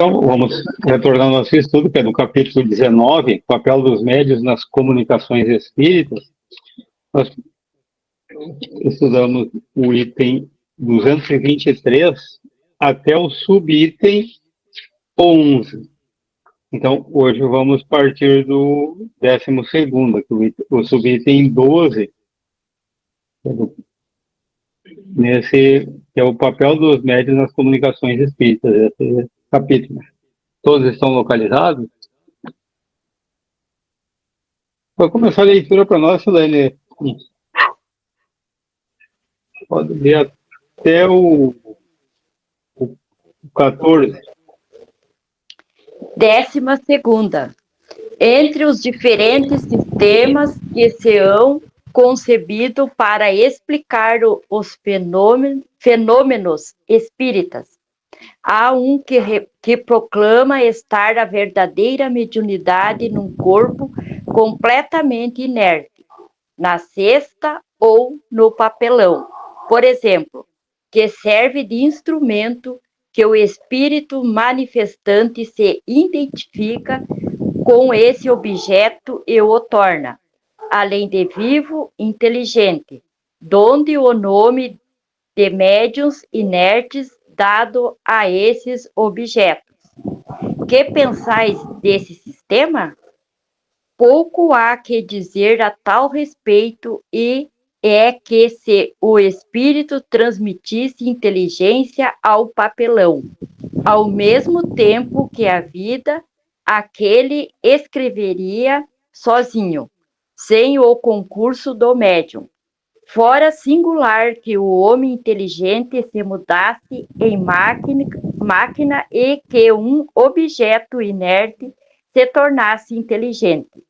Então, vamos retornar ao nosso estudo, que é do capítulo 19, papel dos médiuns nas comunicações espíritas. Nós estudamos o item 223 até o subitem 11. Então, hoje vamos partir do 12º, o subitem 12, nesse, que é o papel dos médiuns nas comunicações espíritas, esse capítulo. Todos estão localizados? Vou começar a leitura para nós, Silene. Pode ler até o 14. 12ª. Entre os diferentes sistemas que se hão concebido para explicar os fenômenos espíritas, há um que proclama estar a verdadeira mediunidade num corpo completamente inerte, na cesta ou no papelão, por exemplo, que serve de instrumento que o espírito manifestante se identifica com esse objeto e o torna, além de vivo, inteligente, donde o nome de médiuns inertes dado a esses objetos. Que pensais desse sistema? Pouco há que dizer a tal respeito, e é que se o espírito transmitisse inteligência ao papelão, ao mesmo tempo que a vida, aquele escreveria sozinho, sem o concurso do médium. Fora singular que o homem inteligente se mudasse em máquina e que um objeto inerte se tornasse inteligente.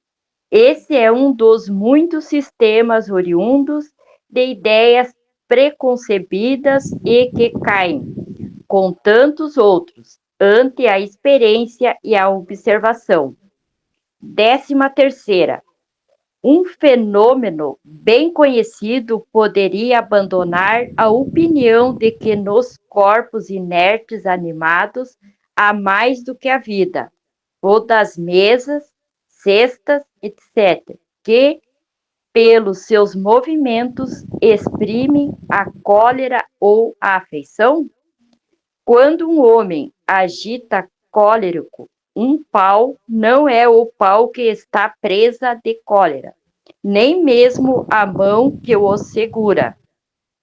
Esse é um dos muitos sistemas oriundos de ideias preconcebidas e que caem, com tantos outros, ante a experiência e a observação. 13ª. Um fenômeno bem conhecido poderia abandonar a opinião de que nos corpos inertes animados há mais do que a vida, ou das mesas, cestas, etc., que, pelos seus movimentos, exprimem a cólera ou a afeição? Quando um homem agita cólerico, um pau não é o pau que está presa de cólera, nem mesmo a mão que o segura,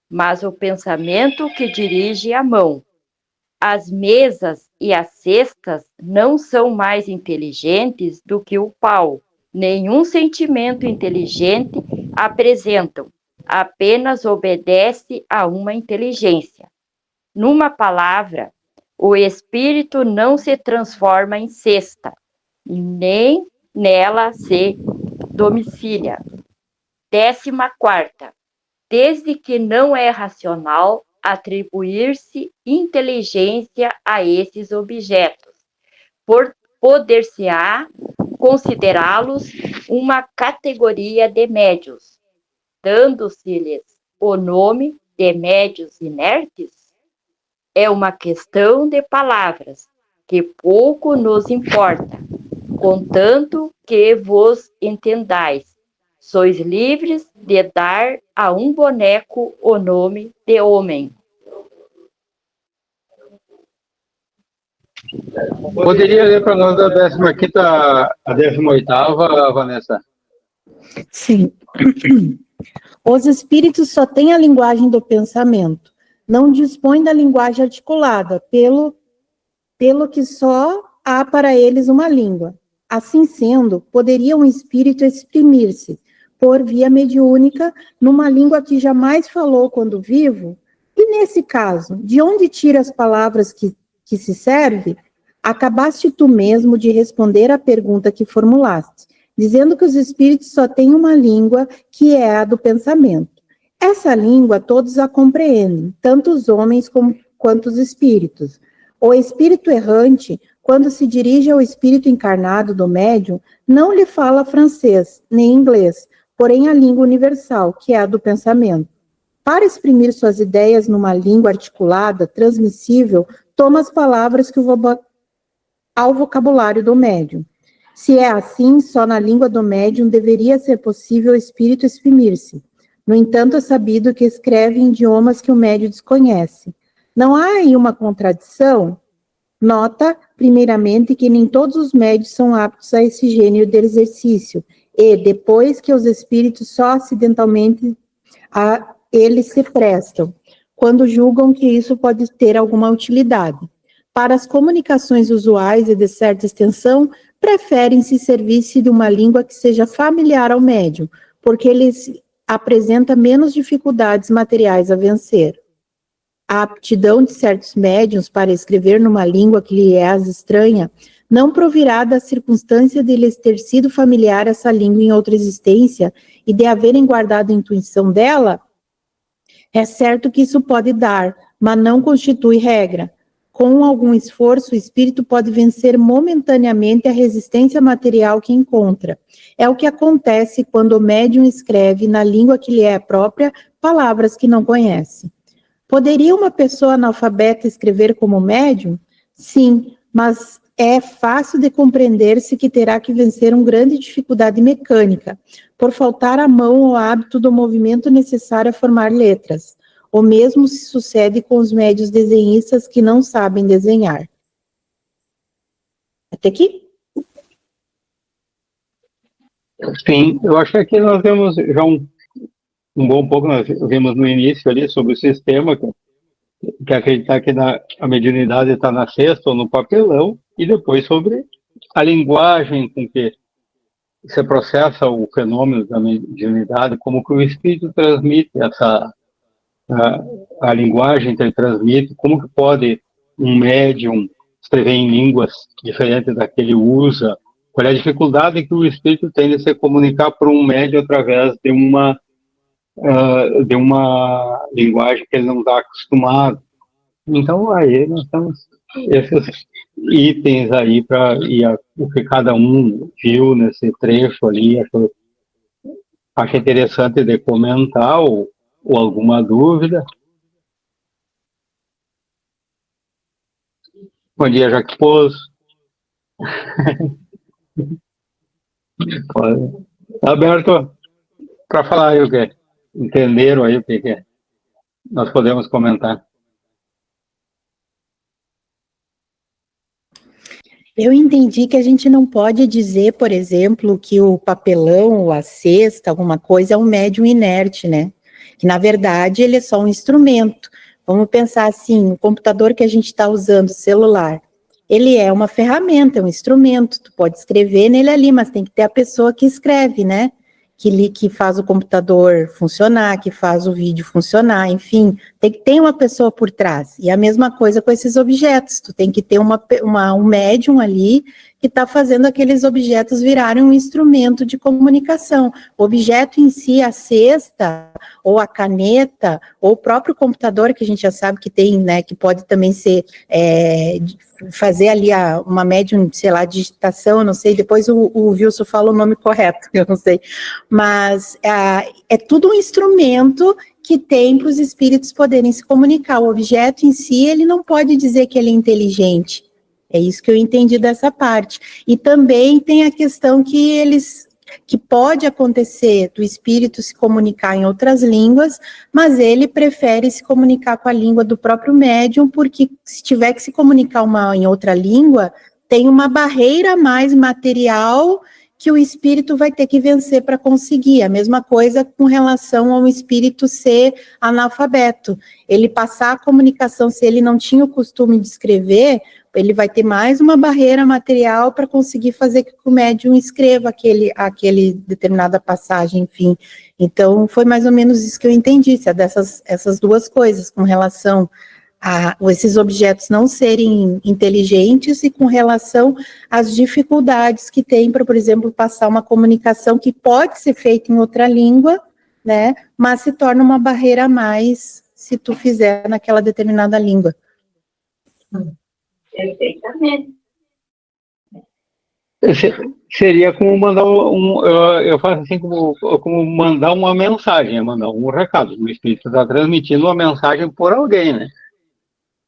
mas o pensamento que dirige a mão. As mesas e as cestas não são mais inteligentes do que o pau. Nenhum sentimento inteligente apresentam, apenas obedece a uma inteligência. Numa palavra, o espírito não se transforma em cesta, nem nela se domicilia. 14ª. Desde que não é racional atribuir-se inteligência a esses objetos, poder-se-á considerá-los uma categoria de médiuns, dando-se-lhes o nome de médiuns inertes? É uma questão de palavras, que pouco nos importa, contanto que vos entendais. Sois livres de dar a um boneco o nome de homem. Poderia ler para nós da 15ª a 18ª, Vanessa? Sim. Os espíritos só têm a linguagem do pensamento. Não dispõem da linguagem articulada, pelo que só há para eles uma língua. Assim sendo, poderia um espírito exprimir-se, por via mediúnica, numa língua que jamais falou quando vivo? E nesse caso, de onde tira as palavras que se serve? Acabaste tu mesmo de responder à pergunta que formulaste, dizendo que os espíritos só têm uma língua, que é a do pensamento. Essa língua todos a compreendem, tanto os homens quanto os espíritos. O espírito errante, quando se dirige ao espírito encarnado do médium, não lhe fala francês, nem inglês, porém a língua universal, que é a do pensamento. Para exprimir suas ideias numa língua articulada, transmissível, toma as palavras que ao vocabulário do médium. Se é assim, só na língua do médium deveria ser possível o espírito exprimir-se. No entanto, é sabido que escreve em idiomas que o médium desconhece. Não há aí uma contradição? Nota, primeiramente, que nem todos os médios são aptos a esse gênero de exercício, e, depois, que os espíritos só acidentalmente a eles se prestam, quando julgam que isso pode ter alguma utilidade. Para as comunicações usuais e de certa extensão, preferem-se servir-se de uma língua que seja familiar ao médium, porque eles apresenta menos dificuldades materiais a vencer. A aptidão de certos médiuns para escrever numa língua que lhe é estranha não provirá da circunstância de lhes ter sido familiar essa língua em outra existência e de haverem guardado a intuição dela. É certo que isso pode dar, mas não constitui regra. Com algum esforço, o espírito pode vencer momentaneamente a resistência material que encontra. É o que acontece quando o médium escreve na língua que lhe é própria palavras que não conhece. Poderia uma pessoa analfabeta escrever como médium? Sim, mas é fácil de compreender-se que terá que vencer uma grande dificuldade mecânica, por faltar a mão o hábito do movimento necessário a formar letras. O mesmo se sucede com os médios desenhistas que não sabem desenhar. Até aqui? Sim, eu acho que aqui nós vemos já um bom pouco, nós vimos no início ali sobre o sistema, que acreditar que a mediunidade está na cesta ou no papelão, e depois sobre a linguagem com que você processa o fenômeno da mediunidade, como que o espírito transmite a linguagem que ele transmite, como que pode um médium escrever em línguas diferentes da que ele usa, qual é a dificuldade que o espírito tem de se comunicar para um médium através de uma linguagem que ele não está acostumado. Então, aí nós temos esses itens aí para o que cada um viu nesse trecho ali, acho interessante de comentar ou alguma dúvida. Bom dia, Jaque Pozo. Tá aberto para falar aí o que entenderam aí o que nós podemos comentar. Eu entendi que a gente não pode dizer, por exemplo, que o papelão ou a cesta, alguma coisa, é um médium inerte, né? Que, na verdade, ele é só um instrumento. Vamos pensar assim, o computador que a gente está usando, o celular, ele é uma ferramenta, é um instrumento. Tu pode escrever nele ali, mas tem que ter a pessoa que escreve, né? Que faz o computador funcionar, que faz o vídeo funcionar, enfim, tem que ter uma pessoa por trás. E a mesma coisa com esses objetos, tu tem que ter um médium ali que está fazendo aqueles objetos virarem um instrumento de comunicação. O objeto em si, a cesta, ou a caneta, ou o próprio computador, que a gente já sabe que tem, né, que pode também ser, fazer ali uma médium, sei lá, digitação, eu não sei, depois o Wilson fala o nome correto, eu não sei, mas é tudo um instrumento que tem para os espíritos poderem se comunicar. O objeto em si, ele não pode dizer que ele é inteligente. É isso que eu entendi dessa parte. E também tem a questão que pode acontecer do espírito se comunicar em outras línguas, mas ele prefere se comunicar com a língua do próprio médium, porque se tiver que se comunicar em outra língua, tem uma barreira mais material que o espírito vai ter que vencer para conseguir. A mesma coisa com relação ao espírito ser analfabeto. Ele passar a comunicação, se ele não tinha o costume de escrever, ele vai ter mais uma barreira material para conseguir fazer que o médium escreva aquele determinada passagem, enfim. Então, foi mais ou menos isso que eu entendi, essas duas coisas, com relação a esses objetos não serem inteligentes e com relação às dificuldades que tem para, por exemplo, passar uma comunicação que pode ser feita em outra língua, né, mas se torna uma barreira a mais se tu fizer naquela determinada língua. Perfeitamente. Seria como mandar eu faço assim como mandar uma mensagem, mandar um recado. O espírito está transmitindo uma mensagem por alguém, né?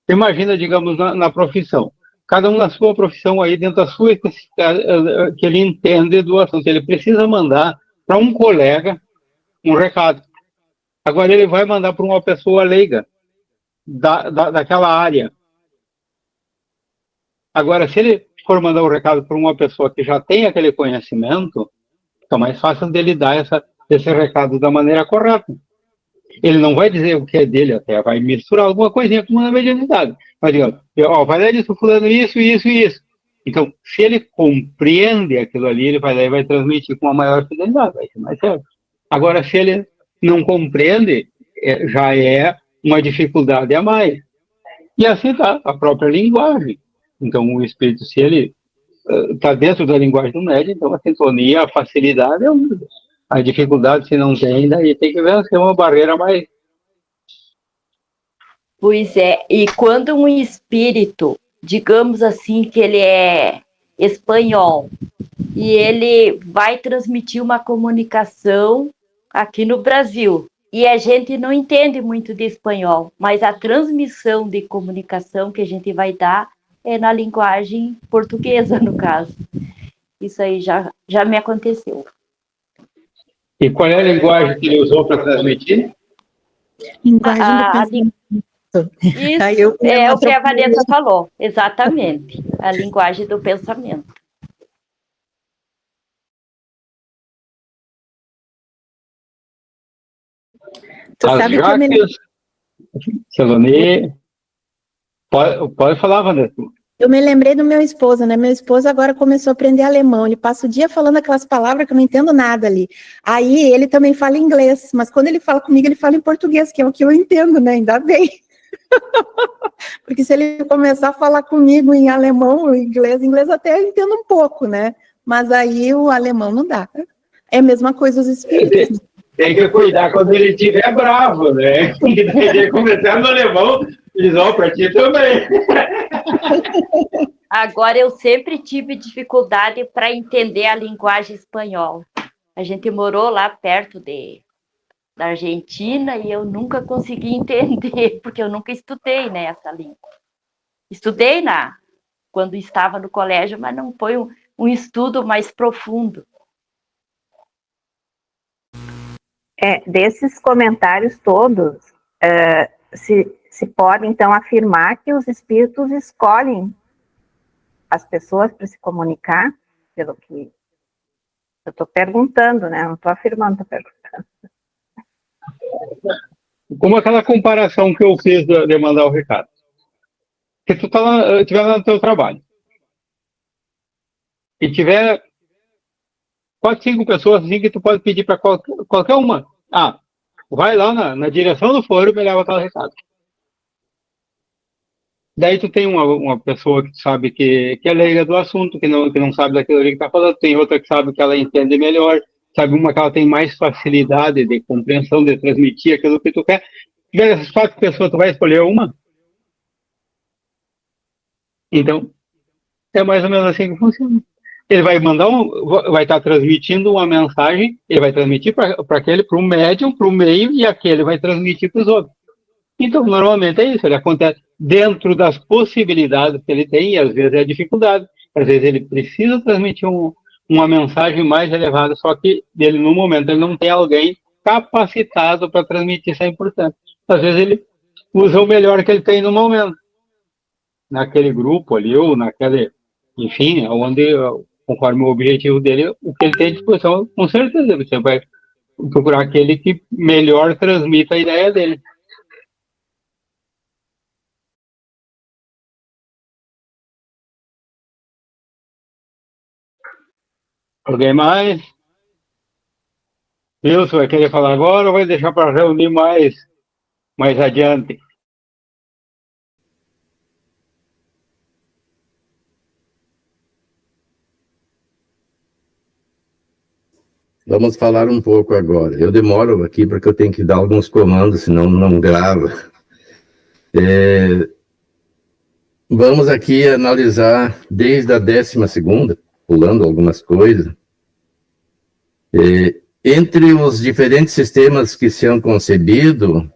Imagina, digamos, na profissão. cada um na sua profissão aí, dentro da sua especificidade, que ele entende do assunto. Ele precisa mandar para um colega um recado. Agora ele vai mandar para uma pessoa leiga daquela área. Agora, se ele for mandar o recado para uma pessoa que já tem aquele conhecimento, fica mais fácil dele dar esse recado da maneira correta. Ele não vai dizer o que é dele, até vai misturar alguma coisinha com uma mediunidade. Vai dizer, ó, vai dar disso, fulano, isso, isso e isso. Então, se ele compreende aquilo ali, ele vai lá e vai transmitir com uma maior fidelidade, vai ser mais certo. Agora, se ele não compreende, já é uma dificuldade a mais. E assim está a própria linguagem. Então, o espírito, se ele está dentro da linguagem do médium, então a sintonia, a facilidade é uma. A dificuldade, se não tem, daí tem que vencer uma barreira mais. Pois é, e quando um espírito, digamos assim, que ele é espanhol, e ele vai transmitir uma comunicação aqui no Brasil, e a gente não entende muito de espanhol, mas a transmissão de comunicação que a gente vai dar é na linguagem portuguesa, no caso. Isso aí já me aconteceu. E qual é a linguagem que ele usou para transmitir? Linguagem do pensamento. Isso Aí eu é o que a Vanessa falou, exatamente, a linguagem do pensamento. Tu sabe que eu me lembro. Selonê, pode falar, Vanessa. Eu me lembrei do meu esposo, né? Meu esposo agora começou a aprender alemão. Ele passa o dia falando aquelas palavras que eu não entendo nada ali. Aí ele também fala inglês, mas quando ele fala comigo, ele fala em português, que é o que eu entendo, né? Ainda bem. Porque se ele começar a falar comigo em alemão, inglês até eu entendo um pouco, né? Mas aí o alemão não dá. É a mesma coisa os espíritos. Tem que cuidar quando ele estiver bravo, né? Ele começar no alemão, diz, ó, para ti também. Agora, eu sempre tive dificuldade para entender a linguagem espanhola. A gente morou lá perto da Argentina e eu nunca consegui entender, porque eu nunca estudei, né, essa língua. Estudei quando estava no colégio, mas não foi um estudo mais profundo. Desses comentários todos, se pode, então, afirmar que os espíritos escolhem as pessoas para se comunicar, pelo que eu estou perguntando, né? Não estou afirmando, estou perguntando. Como aquela comparação que eu fiz de mandar o recado. Se tu estiver lá no teu trabalho e tiver 4, 5 pessoas assim que tu pode pedir para qualquer uma. Vai lá na direção do fórum e me leva aquele recado. Daí tu tem uma pessoa que sabe que é leiga do assunto, que não sabe daquilo ali que está falando, tem outra que sabe que ela entende melhor, sabe uma que ela tem mais facilidade de compreensão, de transmitir aquilo que tu quer. Se tiver essas 4 pessoas, tu vai escolher uma? Então, é mais ou menos assim que funciona. Ele vai vai estar transmitindo uma mensagem, ele vai transmitir para o médium, para o meio, e aquele vai transmitir para os outros. Então, normalmente é isso, ele acontece dentro das possibilidades que ele tem, e às vezes é dificuldade. Às vezes ele precisa transmitir uma mensagem mais elevada, só que ele, no momento, ele não tem alguém capacitado para transmitir 100%. Às vezes ele usa o melhor que ele tem no momento. Naquele grupo ali, ou naquele, enfim, conforme o objetivo dele, o que ele tem à disposição, com certeza, você vai procurar aquele que melhor transmita a ideia dele. Alguém mais? Wilson, vai querer falar agora ou vai deixar para reunir mais adiante? Vamos falar um pouco agora. Eu demoro aqui porque eu tenho que dar alguns comandos, senão não grava. Vamos aqui analisar desde a 12ª, pulando algumas coisas. Entre os diferentes sistemas que se han concebido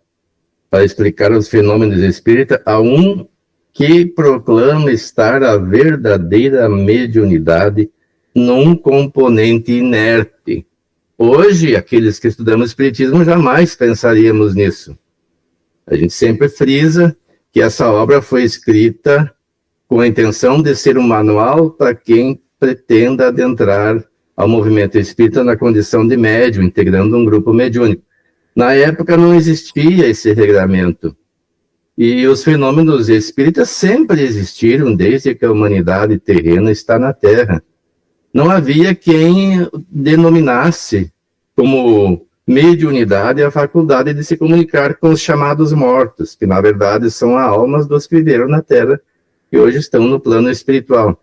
para explicar os fenômenos espíritas, há um que proclama estar a verdadeira mediunidade num componente inerte. Hoje, aqueles que estudamos Espiritismo jamais pensaríamos nisso. A gente sempre frisa que essa obra foi escrita com a intenção de ser um manual para quem pretenda adentrar ao movimento espírita na condição de médium, integrando um grupo mediúnico. Na época não existia esse regramento. E os fenômenos espíritas sempre existiram desde que a humanidade terrena está na Terra. Não havia quem denominasse como mediunidade a faculdade de se comunicar com os chamados mortos, que na verdade são as almas dos que viveram na Terra e hoje estão no plano espiritual.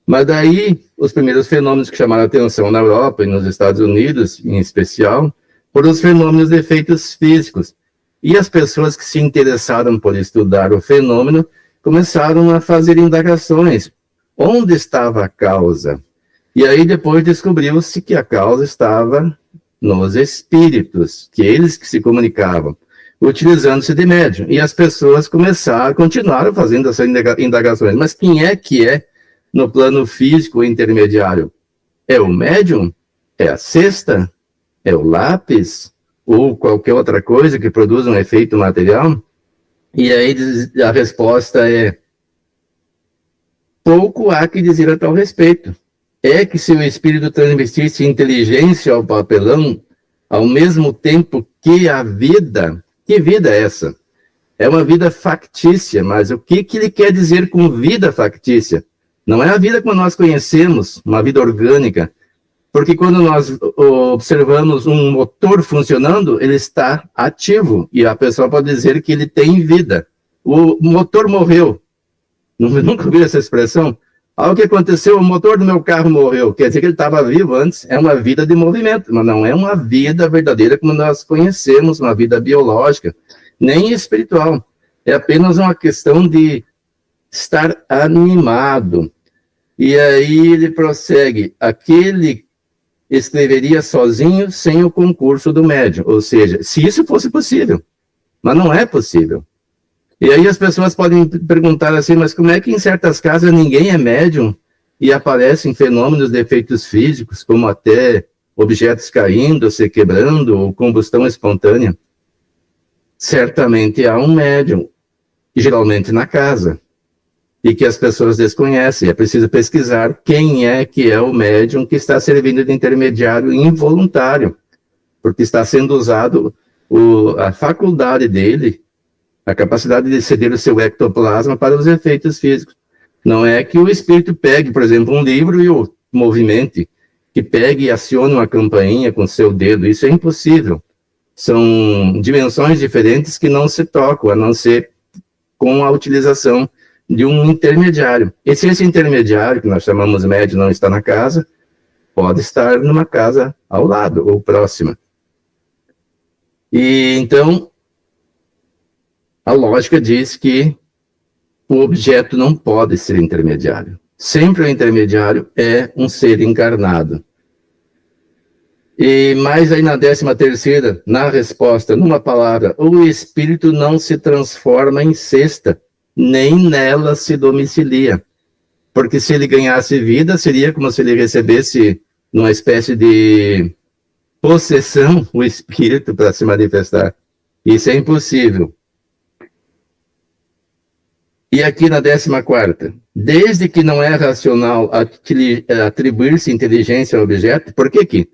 Mas daí, os primeiros fenômenos que chamaram a atenção na Europa e nos Estados Unidos, em especial, foram os fenômenos de efeitos físicos. E as pessoas que se interessaram por estudar o fenômeno começaram a fazer indagações. Onde estava a causa? E aí depois descobriu-se que a causa estava nos espíritos, que eles que se comunicavam, utilizando-se de médium. E as pessoas continuaram fazendo essas indagações. Mas quem é que é, no plano físico intermediário? É o médium? É a cesta? É o lápis? Ou qualquer outra coisa que produza um efeito material? E aí a resposta é: pouco há que dizer a tal respeito. É que se o espírito transmitisse inteligência ao papelão, ao mesmo tempo que a vida, que vida é essa? É uma vida factícia, mas o que ele quer dizer com vida factícia? Não é a vida como nós conhecemos, uma vida orgânica, porque quando nós observamos um motor funcionando, ele está ativo, e a pessoa pode dizer que ele tem vida. O motor morreu. Nunca ouvi essa expressão? Algo que aconteceu, o motor do meu carro morreu. Quer dizer que ele estava vivo antes. É uma vida de movimento, mas não é uma vida verdadeira como nós conhecemos, uma vida biológica, nem espiritual. É apenas uma questão de estar animado. E aí ele prossegue: aquele escreveria sozinho sem o concurso do médium. Ou seja, se isso fosse possível, mas não é possível. E aí as pessoas podem perguntar assim: mas como é que em certas casas ninguém é médium e aparecem fenômenos de efeitos físicos, como até objetos caindo, se quebrando, ou combustão espontânea? Certamente há um médium, geralmente na casa, e que as pessoas desconhecem. É preciso pesquisar quem é que é o médium que está servindo de intermediário involuntário, porque está sendo usado a faculdade dele, a capacidade de ceder o seu ectoplasma para os efeitos físicos. Não é que o espírito pegue, por exemplo, um livro e o movimente, que pegue e acione uma campainha com seu dedo. Isso é impossível. São dimensões diferentes que não se tocam, a não ser com a utilização de um intermediário. E se esse intermediário, que nós chamamos médium, não está na casa, pode estar numa casa ao lado ou próxima. E então a lógica diz que o objeto não pode ser intermediário. Sempre o intermediário é um ser encarnado. E mais aí na 13ª, na resposta, numa palavra: o espírito não se transforma em cesta, nem nela se domicilia. Porque se ele ganhasse vida, seria como se ele recebesse numa espécie de possessão o espírito para se manifestar. Isso é impossível. E aqui na 14ª, desde que não é racional atribuir-se inteligência ao objeto. Por que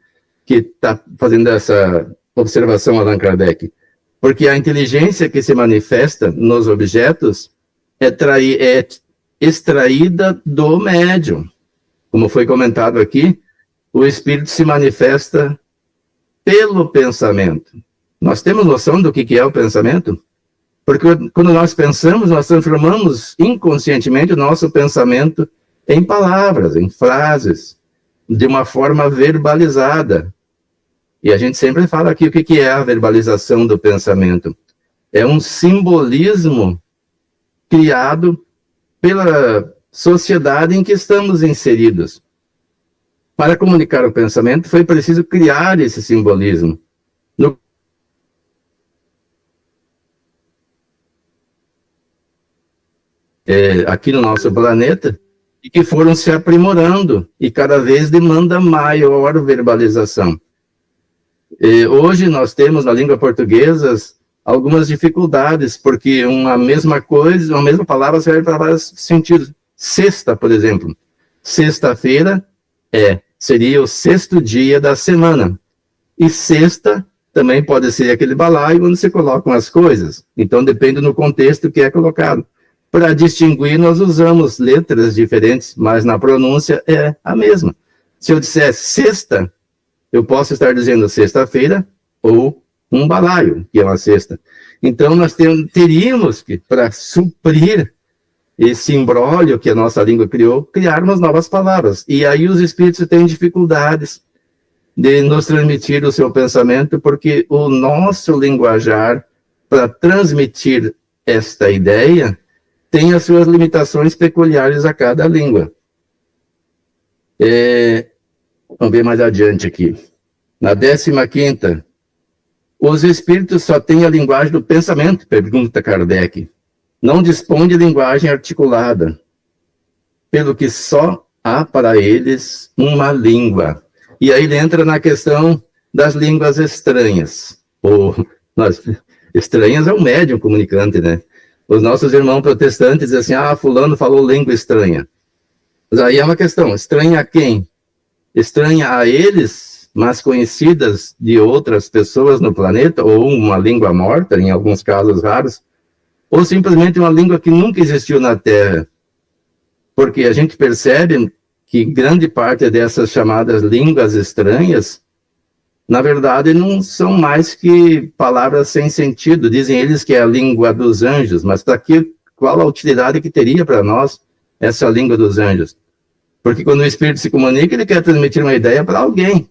está fazendo essa observação Allan Kardec? Porque a inteligência que se manifesta nos objetos é extraída do médium. Como foi comentado aqui, o espírito se manifesta pelo pensamento. Nós temos noção do que é o pensamento? Porque quando nós pensamos, nós transformamos inconscientemente o nosso pensamento em palavras, em frases, de uma forma verbalizada. E a gente sempre fala aqui o que é a verbalização do pensamento. É um simbolismo criado pela sociedade em que estamos inseridos. Para comunicar o pensamento, foi preciso criar esse simbolismo. No aqui no nosso planeta, e que foram se aprimorando, e cada vez demanda maior verbalização. Hoje nós temos na língua portuguesa algumas dificuldades, porque uma mesma coisa, uma mesma palavra serve para vários sentidos. Sexta, por exemplo. Sexta-feira seria o 6º dia da semana. E sexta também pode ser aquele balaio onde se colocam as coisas. Então depende do contexto que é colocado. Para distinguir, nós usamos letras diferentes, mas na pronúncia é a mesma. Se eu disser sexta, eu posso estar dizendo sexta-feira ou um balaio, que é uma cesta. Então, nós teríamos que, para suprir esse imbróglio que a nossa língua criou, criarmos novas palavras. E aí os espíritos têm dificuldades de nos transmitir o seu pensamento, porque o nosso linguajar, para transmitir esta ideia, tem as suas limitações peculiares a cada língua. Vamos ver mais adiante aqui. Na 15ª, os espíritos só têm a linguagem do pensamento, pergunta Kardec. Não dispõem de linguagem articulada, pelo que só há para eles uma língua. E aí ele entra na questão das línguas estranhas. Estranhas é um médium comunicante, né? Os nossos irmãos protestantes dizem assim, fulano falou língua estranha. Mas aí é uma questão, estranha a quem? Estranha a eles, mas conhecidas de outras pessoas no planeta, ou uma língua morta, em alguns casos raros, ou simplesmente uma língua que nunca existiu na Terra. Porque a gente percebe que grande parte dessas chamadas línguas estranhas, na verdade, não são mais que palavras sem sentido. Dizem eles que é a língua dos anjos, mas para que, qual a utilidade que teria para nós essa língua dos anjos? Porque quando o Espírito se comunica, ele quer transmitir uma ideia para alguém,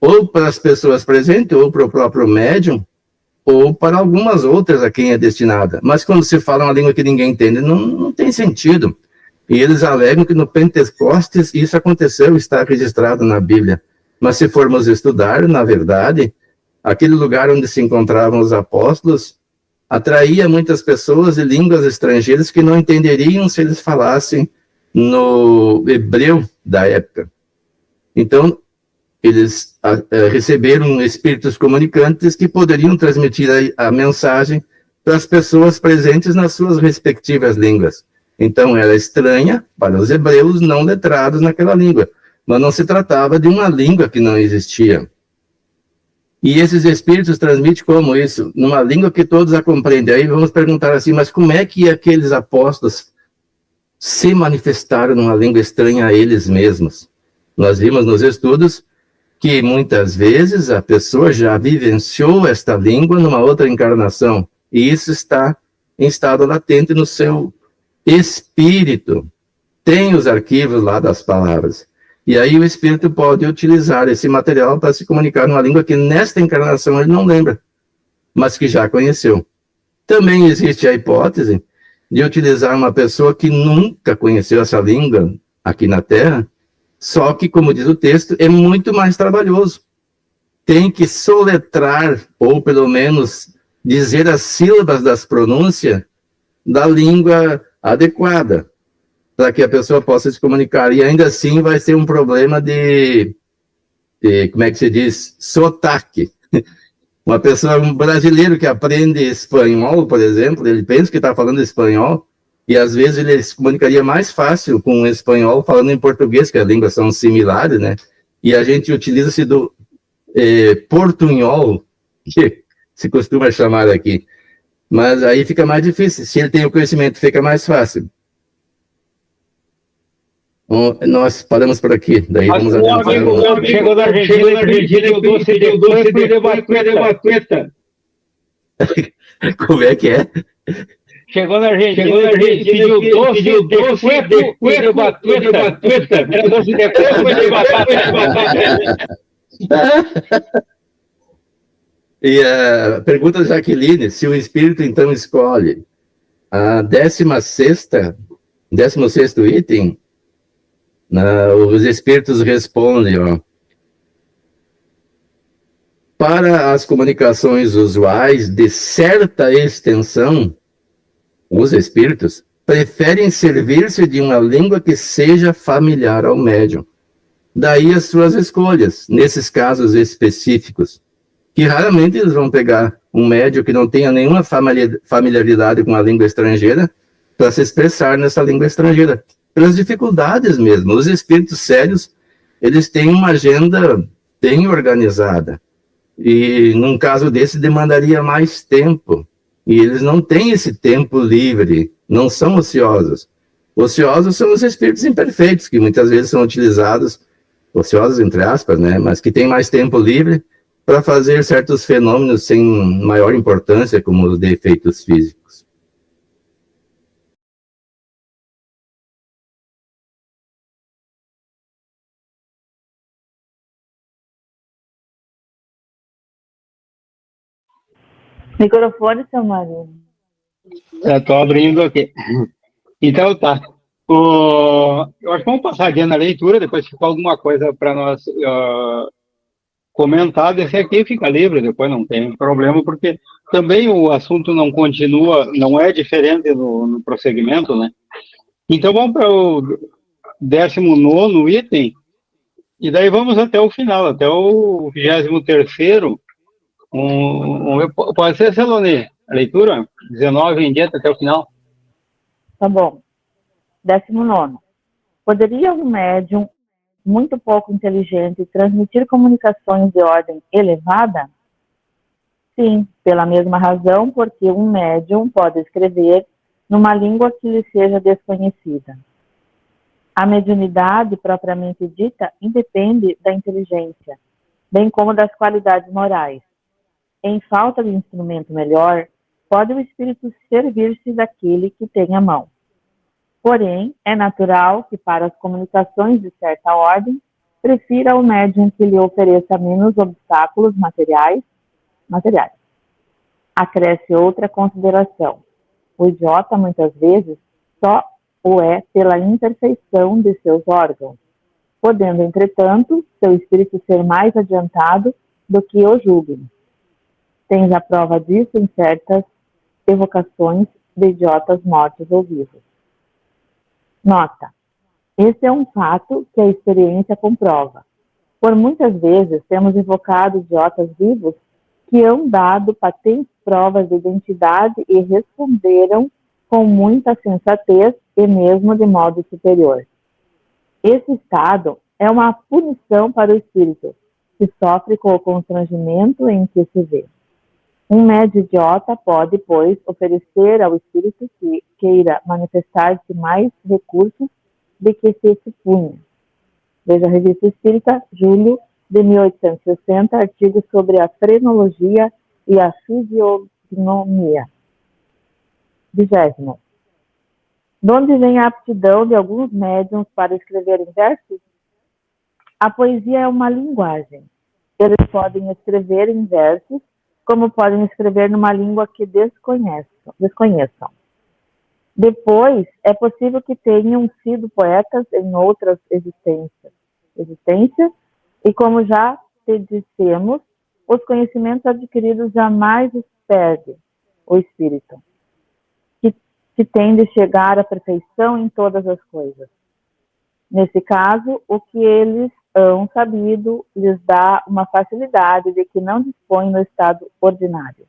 ou para as pessoas presentes, ou para o próprio médium, ou para algumas outras a quem é destinada. Mas quando se fala uma língua que ninguém entende, não tem sentido. E eles alegam que no Pentecostes isso aconteceu, está registrado na Bíblia. Mas se formos estudar, na verdade, aquele lugar onde se encontravam os apóstolos atraía muitas pessoas de línguas estrangeiras que não entenderiam se eles falassem no hebreu da época. Então, eles receberam espíritos comunicantes que poderiam transmitir a mensagem para as pessoas presentes nas suas respectivas línguas. Então, era estranha para os hebreus não letrados naquela língua, mas não se tratava de uma língua que não existia. E esses espíritos transmitem como isso? Numa língua que todos a compreendem. Aí vamos perguntar assim, mas como é que aqueles apóstolos se manifestaram numa língua estranha a eles mesmos? Nós vimos nos estudos que muitas vezes a pessoa já vivenciou esta língua numa outra encarnação, e isso está em estado latente no seu espírito. Tem os arquivos lá das palavras. E aí o espírito pode utilizar esse material para se comunicar numa língua que nesta encarnação ele não lembra, mas que já conheceu. Também existe a hipótese de utilizar uma pessoa que nunca conheceu essa língua aqui na Terra, só que, como diz o texto, é muito mais trabalhoso. Tem que soletrar, ou pelo menos dizer as sílabas das pronúncias da língua adequada, para que a pessoa possa se comunicar. E ainda assim vai ser um problema de como é que se diz? Sotaque. Uma pessoa, um brasileiro que aprende espanhol, por exemplo, ele pensa que está falando espanhol, e às vezes ele se comunicaria mais fácil com o espanhol falando em português, que as línguas são similares, né? E a gente utiliza-se do portunhol, que se costuma chamar aqui. Mas aí fica mais difícil. Se ele tem o conhecimento, fica mais fácil. Nós paramos por aqui. Daí vamos adiante. Chegou da Argentina, o doce de baqueta. Como é que é? Chegou na Argentina, pediu doce de baqueta. Era doce de coco de batata. E a pergunta da Jaqueline, se o espírito então escolhe a 16º item, os espíritos respondem, para as comunicações usuais de certa extensão, os espíritos preferem servir-se de uma língua que seja familiar ao médium. Daí as suas escolhas, nesses casos específicos, que raramente eles vão pegar um médium que não tenha nenhuma familiaridade com a língua estrangeira para se expressar nessa língua estrangeira, pelas dificuldades mesmo. Os espíritos sérios, eles têm uma agenda bem organizada, e num caso desse demandaria mais tempo, e eles não têm esse tempo livre, não são ociosos. Ociosos são os espíritos imperfeitos, que muitas vezes são utilizados, ociosos entre aspas, né, mas que têm mais tempo livre para fazer certos fenômenos sem maior importância, como os defeitos físicos. Microfone, seu marido. Estou abrindo aqui. Então tá. Eu acho que vamos passar adiante na leitura, depois se ficou alguma coisa para nós comentar, desse aqui fica livre, depois não tem problema, porque também o assunto não continua, não é diferente no prosseguimento, né? Então vamos para o 19º item, e daí vamos até o final, até o 23º. Pode ser, Celone, a leitura? 19 em diante até o final. Tá bom. 19º. Poderia um médium muito pouco inteligente transmitir comunicações de ordem elevada? Sim, pela mesma razão, porque um médium pode escrever numa língua que lhe seja desconhecida. A mediunidade, propriamente dita, independe da inteligência, bem como das qualidades morais. Em falta de instrumento melhor, pode o espírito servir-se daquele que tem à mão. Porém, é natural que para as comunicações de certa ordem, prefira o médium que lhe ofereça menos obstáculos materiais. Acresce outra consideração. O idiota, muitas vezes, só o é pela imperfeição de seus órgãos, podendo, entretanto, seu espírito ser mais adiantado do que o julgue. Tens a prova disso em certas evocações de idiotas mortos ou vivos. Nota: esse é um fato que a experiência comprova. Por muitas vezes temos evocado idiotas vivos que han dado patentes provas de identidade e responderam com muita sensatez e mesmo de modo superior. Esse estado é uma punição para o espírito, que sofre com o constrangimento em que se vê. Um médio idiota pode, pois, oferecer ao espírito que queira manifestar-se mais recursos de que se supunha. Veja a Revista Espírita, julho de 1860, artigo sobre a frenologia e a fisiognomia. 20º. De onde vem a aptidão de alguns médiuns para escrever em versos? A poesia é uma linguagem. Eles podem escrever em versos, como podem escrever numa língua que desconheçam. Depois, é possível que tenham sido poetas em outras existências, e como já te dissemos, os conhecimentos adquiridos jamais os perde o espírito, que tem de chegar à perfeição em todas as coisas. Nesse caso, o que eles hão sabido lhes dá uma facilidade de que não dispõem no estado ordinário.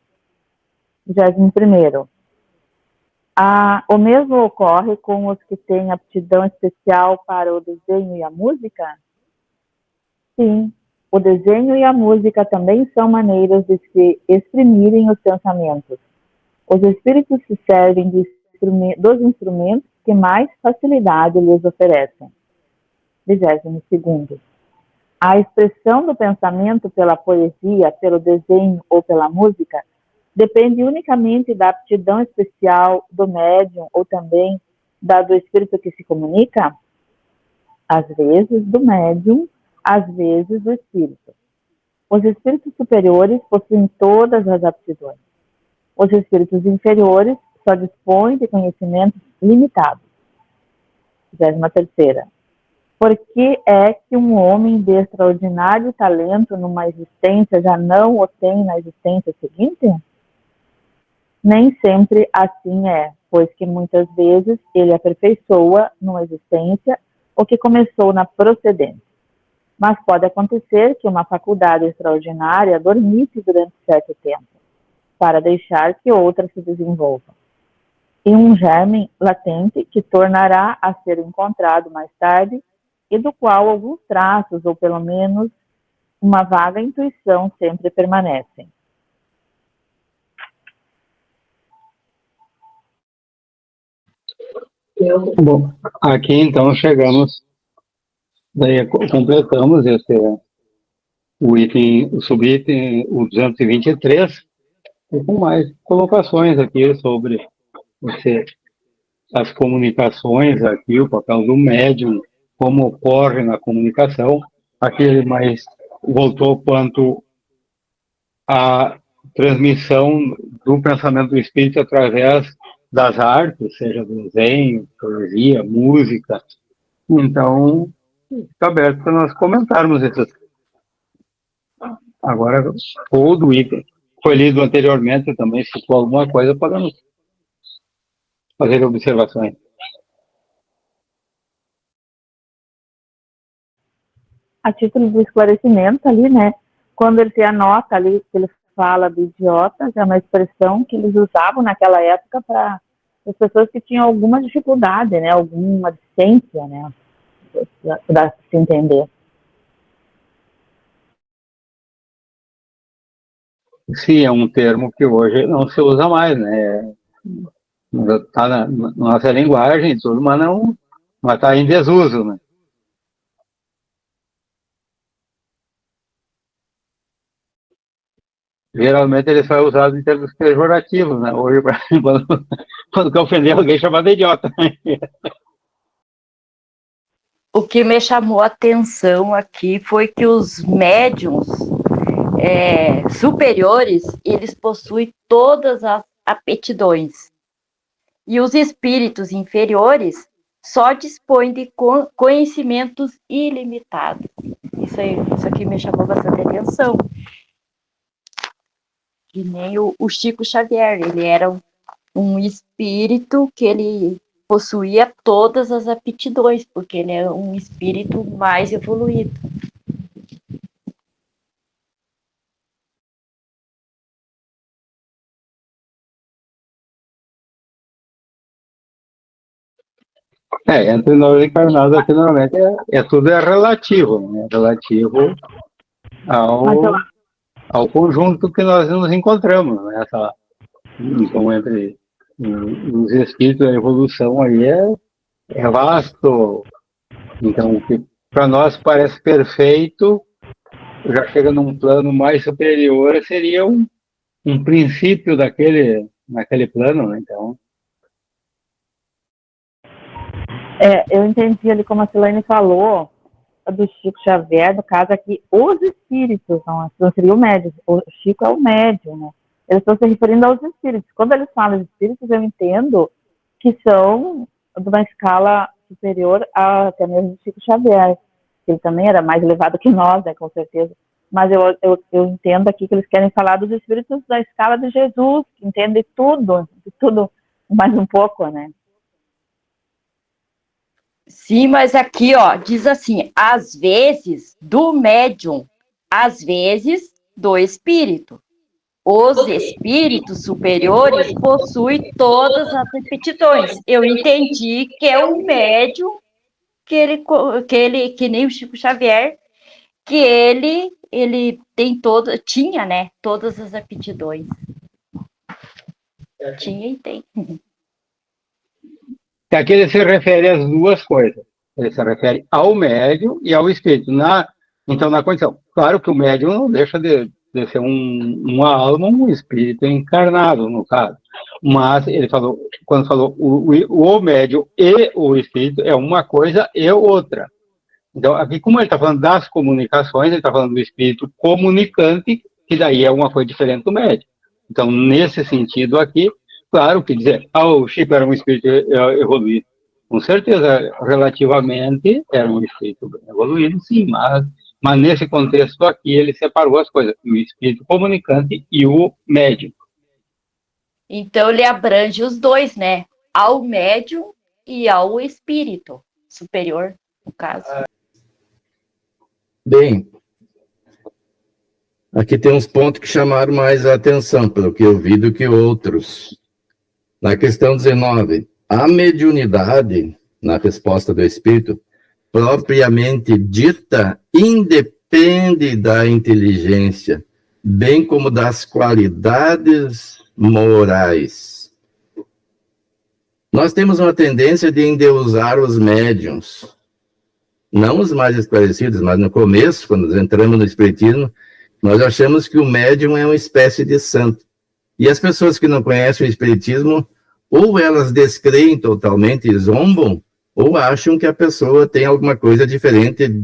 21º. O mesmo ocorre com os que têm aptidão especial para o desenho e a música? Sim, o desenho e a música também são maneiras de se exprimirem os pensamentos. Os espíritos se servem dos instrumentos que mais facilidade lhes oferecem. 22º. A expressão do pensamento pela poesia, pelo desenho ou pela música depende unicamente da aptidão especial do médium ou também da do espírito que se comunica? Às vezes do médium, às vezes do espírito. Os espíritos superiores possuem todas as aptidões. Os espíritos inferiores só dispõem de conhecimentos limitados. 23ª. Por que é que um homem de extraordinário talento numa existência já não o tem na existência seguinte? Nem sempre assim é. pois que muitas vezes ele aperfeiçoa numa existência o que começou na procedência. Mas pode acontecer que uma faculdade extraordinária dormite durante certo tempo, para deixar que outra se desenvolva. E um germe latente que tornará a ser encontrado mais tarde e do qual alguns traços, ou pelo menos uma vaga intuição, sempre permanecem. Bom, aqui então chegamos, daí completamos o subitem, o 223, e com mais colocações aqui sobre as comunicações aqui, o papel do médium, como ocorre na comunicação. Aqui ele mais voltou quanto à transmissão do pensamento do espírito através das artes, seja desenho, poesia, música. Então, está aberto para nós comentarmos essas. Agora, ou do item foi lido anteriormente também, se for alguma coisa, podemos fazer observações. A título de esclarecimento ali, né, quando ele tem a nota ali, que ele fala do idiota, é uma expressão que eles usavam naquela época para as pessoas que tinham alguma dificuldade, né, alguma deficiência, né, para se entender. Sim, é um termo que hoje não se usa mais, né? Está na nossa linguagem e tudo, mas está em desuso, né? Geralmente ele só é usado em termos pejorativos, né? Hoje, quando quer ofender alguém, chama de idiota. O que me chamou a atenção aqui foi que os médiums superiores, eles possuem todas as aptidões. E os espíritos inferiores só dispõem de conhecimentos ilimitados. Isso aqui me chamou bastante atenção. Que nem o Chico Xavier, ele era um espírito que ele possuía todas as aptidões, porque ele é um espírito mais evoluído. Entre nós encarnados aqui, normalmente, tudo é relativo, né? Relativo ao conjunto que nós nos encontramos, né? Então, entre os espíritos, a evolução aí é vasto. Então, o que para nós parece perfeito, já chega num plano mais superior, seria um princípio naquele plano, né? Então, Eu entendi ali como a Silene falou, do Chico Xavier, no caso aqui, os espíritos, não seria o médium, o Chico é o médium, né? Eles estão se referindo aos espíritos. Quando eles falam de espíritos, eu entendo que são de uma escala superior até mesmo do Chico Xavier. Ele também era mais elevado que nós, né, com certeza. Mas eu entendo aqui que eles querem falar dos espíritos da escala de Jesus, que entende tudo mais um pouco, né? Sim, mas aqui, ó, diz assim, às vezes do médium, às vezes do espírito. Os espíritos superiores possuem todas as aptidões. Eu entendi que é um médium que nem o Chico Xavier, que ele tinha, né, todas as aptidões. Tinha e tem. aqui ele se refere às duas coisas. Ele se refere ao médium e ao espírito. Então, na condição, claro que o médium não deixa de ser uma alma, um espírito encarnado, no caso. Mas ele falou, quando falou o médium e o espírito, é uma coisa e outra. Então, aqui, como ele está falando das comunicações, ele está falando do espírito comunicante, que daí é uma coisa diferente do médium. Então, nesse sentido aqui, claro que dizer, o Chico era um espírito evoluído, com certeza, relativamente, era um espírito evoluído, sim, mas nesse contexto aqui, ele separou as coisas, o espírito comunicante e o médium. Então, ele abrange os dois, né? ao médium e ao espírito superior, no caso. Bem, aqui tem uns pontos que chamaram mais a atenção, pelo que eu vi, do que outros. Na questão 19, a mediunidade, na resposta do espírito, propriamente dita, independe da inteligência, bem como das qualidades morais. Nós temos uma tendência de endeusar os médiuns, não os mais esclarecidos, mas no começo, quando entramos no espiritismo, nós achamos que o médium é uma espécie de santo. E as pessoas que não conhecem o espiritismo, ou elas descreem totalmente e zombam, ou acham que a pessoa tem alguma coisa diferente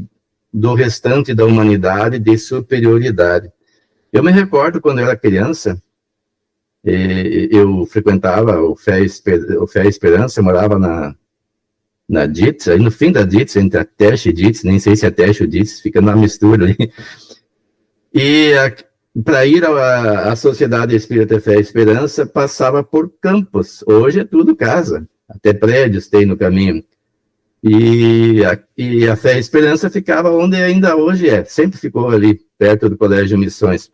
do restante da humanidade, de superioridade. Eu me recordo, quando eu era criança, eu frequentava o Fé e Esperança, eu morava na DITS, aí no fim da DITS, entre a Teche e DITS, nem sei se é Teche ou DITS, fica na mistura ali. E para ir à Sociedade Espírita Fé e Esperança, passava por campos. Hoje é tudo casa, até prédios tem no caminho. E a Fé e Esperança ficava onde ainda hoje é, sempre ficou ali, perto do Colégio Missões.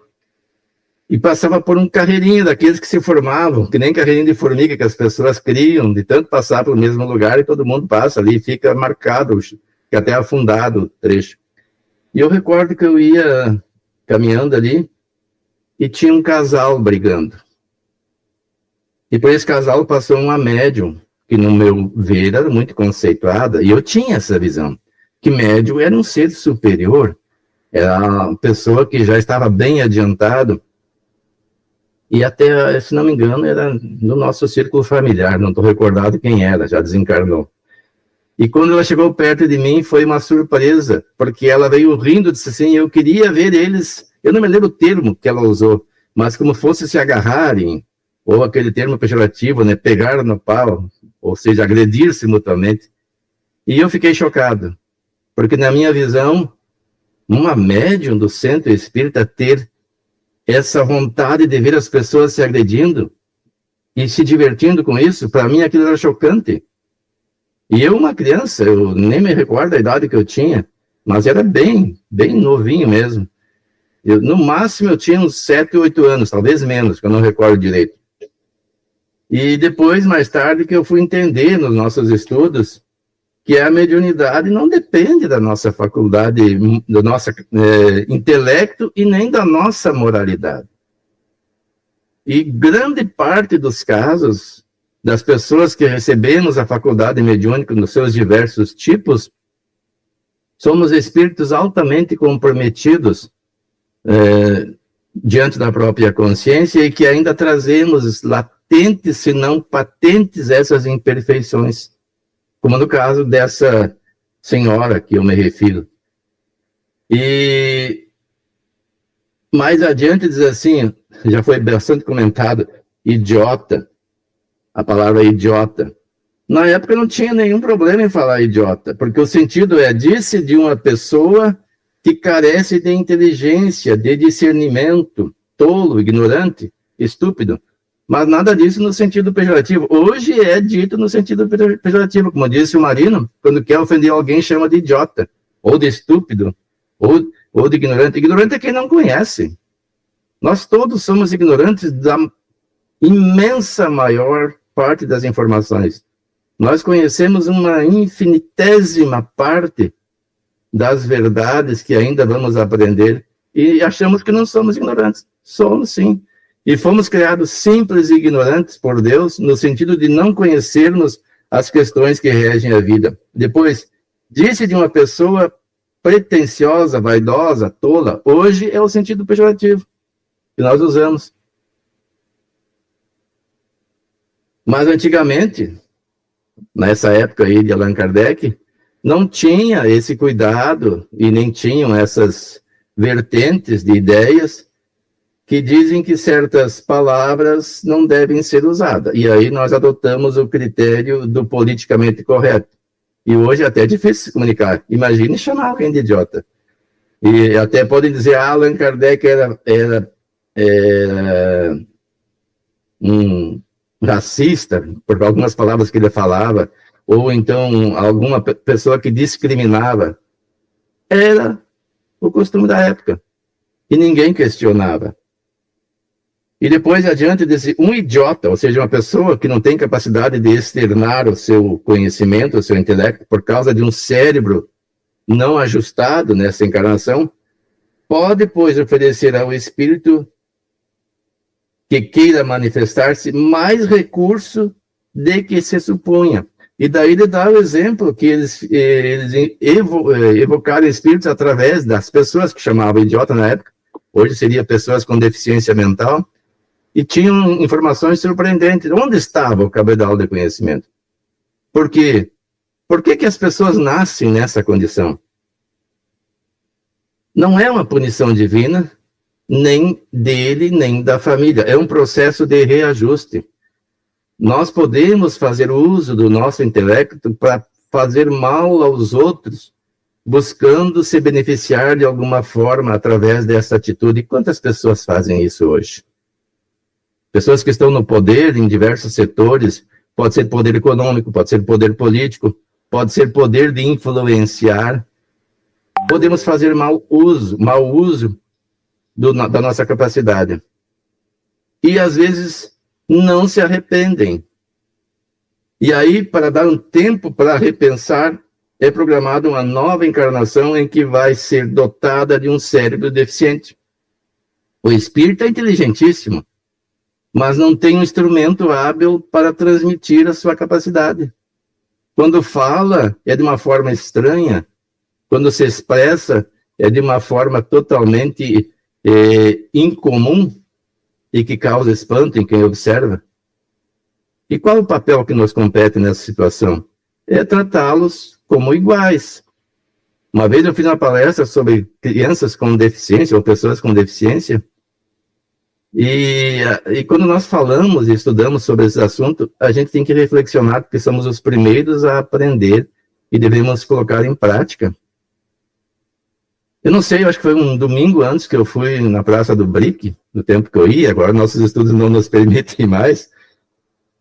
E passava por um carreirinho daqueles que se formavam, que nem carreirinho de formiga que as pessoas criam, de tanto passar pelo mesmo lugar, e todo mundo passa ali, fica marcado, fica até afundado o trecho. E eu recordo que eu ia caminhando ali, e tinha um casal brigando. E por esse casal passou uma médium, que no meu ver era muito conceituada, e eu tinha essa visão, que médium era um ser superior, era uma pessoa que já estava bem adiantado, e até, se não me engano, era no nosso círculo familiar, não estou recordado quem era, já desencarnou. E quando ela chegou perto de mim, foi uma surpresa, porque ela veio rindo, disse assim, eu queria ver eles, eu não me lembro o termo que ela usou, mas como fosse se agarrarem, ou aquele termo pejorativo, né, pegar no pau, ou seja, agredir-se mutuamente. E eu fiquei chocado, porque na minha visão, uma médium do centro espírita ter essa vontade de ver as pessoas se agredindo e se divertindo com isso, para mim aquilo era chocante. E eu, uma criança, eu nem me recordo a idade que eu tinha, mas era bem novinho mesmo. No máximo eu tinha uns 7, 8 anos, talvez menos, que eu não recordo direito. E depois, mais tarde, que eu fui entender nos nossos estudos que a mediunidade não depende da nossa faculdade, do nosso intelecto e nem da nossa moralidade. E grande parte dos casos das pessoas que recebemos a faculdade mediúnica nos seus diversos tipos, somos espíritos altamente comprometidos diante da própria consciência e que ainda trazemos latentes, se não patentes, essas imperfeições. Como no caso dessa senhora que eu me refiro. E mais adiante diz assim, já foi bastante comentado, idiota, a palavra idiota. Na época não tinha nenhum problema em falar idiota, porque o sentido disse de uma pessoa que carece de inteligência, de discernimento, tolo, ignorante, estúpido. Mas nada disso no sentido pejorativo. Hoje é dito no sentido pejorativo. Como disse o Marino, quando quer ofender alguém, chama de idiota, ou de estúpido, ou de ignorante. Ignorante é quem não conhece. Nós todos somos ignorantes da imensa maior parte das informações. Nós conhecemos uma infinitésima parte das verdades que ainda vamos aprender e achamos que não somos ignorantes. Somos, sim. E fomos criados simples e ignorantes por Deus, no sentido de não conhecermos as questões que regem a vida. Depois, disse de uma pessoa pretensiosa, vaidosa, tola, hoje é o sentido pejorativo que nós usamos. Mas antigamente, nessa época aí de Allan Kardec, não tinha esse cuidado e nem tinham essas vertentes de ideias que dizem que certas palavras não devem ser usadas. E aí nós adotamos o critério do politicamente correto. E hoje é até difícil se comunicar. Imagine chamar alguém de idiota. E até podem dizer, Allan Kardec era um racista, por algumas palavras que ele falava, ou então alguma pessoa que discriminava, era o costume da época. E ninguém questionava. E depois, adiante desse um idiota, ou seja, uma pessoa que não tem capacidade de externar o seu conhecimento, o seu intelecto, por causa de um cérebro não ajustado nessa encarnação, pode, pois, oferecer ao espírito que queira manifestar-se mais recurso de que se supunha. E daí ele dá o exemplo que eles evocaram espíritos através das pessoas que chamavam idiota na época, hoje seria pessoas com deficiência mental, e tinham informações surpreendentes. Onde estava o cabedal de conhecimento? Por quê? Por que as pessoas nascem nessa condição? Não é uma punição divina, nem dele, nem da família. É um processo de reajuste. Nós podemos fazer uso do nosso intelecto para fazer mal aos outros, buscando se beneficiar de alguma forma através dessa atitude. E quantas pessoas fazem isso hoje? Pessoas que estão no poder em diversos setores, pode ser poder econômico, pode ser poder político, pode ser poder de influenciar. Podemos fazer mau uso da nossa capacidade. E, às vezes, não se arrependem. E aí, para dar um tempo para repensar, é programada uma nova encarnação em que vai ser dotada de um cérebro deficiente. O espírito é inteligentíssimo, mas não tem um instrumento hábil para transmitir a sua capacidade. Quando fala, é de uma forma estranha. Quando se expressa, é de uma forma totalmente incomum e que causa espanto em quem observa. E qual o papel que nos compete nessa situação? É tratá-los como iguais. Uma vez eu fiz uma palestra sobre crianças com deficiência ou pessoas com deficiência, e quando nós falamos e estudamos sobre esse assunto, a gente tem que reflexionar, porque somos os primeiros a aprender e devemos colocar em prática. Eu não sei, eu acho que foi um domingo antes que eu fui na Praça do Brick, no tempo que eu ia, agora nossos estudos não nos permitem mais,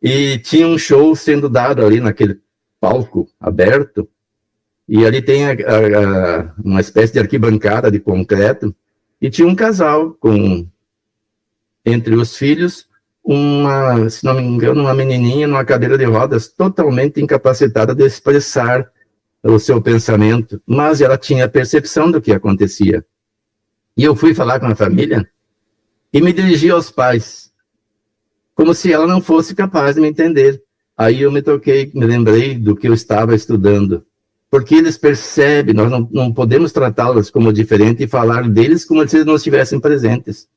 e tinha um show sendo dado ali naquele palco aberto, e ali tem uma espécie de arquibancada de concreto, e tinha um casal com, entre os filhos, se não me engano, uma menininha numa cadeira de rodas, totalmente incapacitada de expressar o seu pensamento, mas ela tinha percepção do que acontecia. E eu fui falar com a família e me dirigi aos pais, como se ela não fosse capaz de me entender. Aí eu me lembrei do que eu estava estudando, porque eles percebem, nós não podemos tratá-los como diferente e falar deles como se eles não estivessem presentes.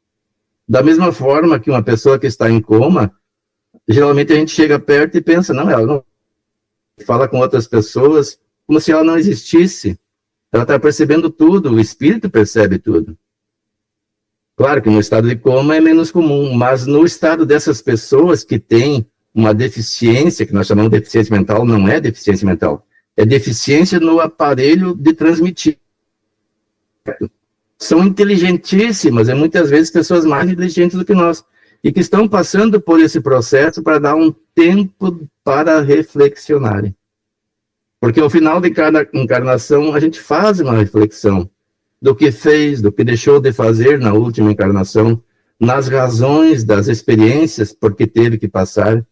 Da mesma forma que uma pessoa que está em coma, geralmente a gente chega perto e pensa, não, ela não fala com outras pessoas, como se ela não existisse. Ela está percebendo tudo, o espírito percebe tudo. Claro que no estado de coma é menos comum, mas no estado dessas pessoas que têm uma deficiência, que nós chamamos de deficiência mental, não é deficiência mental, é deficiência no aparelho de transmitir. São inteligentíssimas, e muitas vezes pessoas mais inteligentes do que nós, e que estão passando por esse processo para dar um tempo para reflexionarem. Porque ao final de cada encarnação, a gente faz uma reflexão do que fez, do que deixou de fazer na última encarnação, nas razões das experiências por que teve que passar,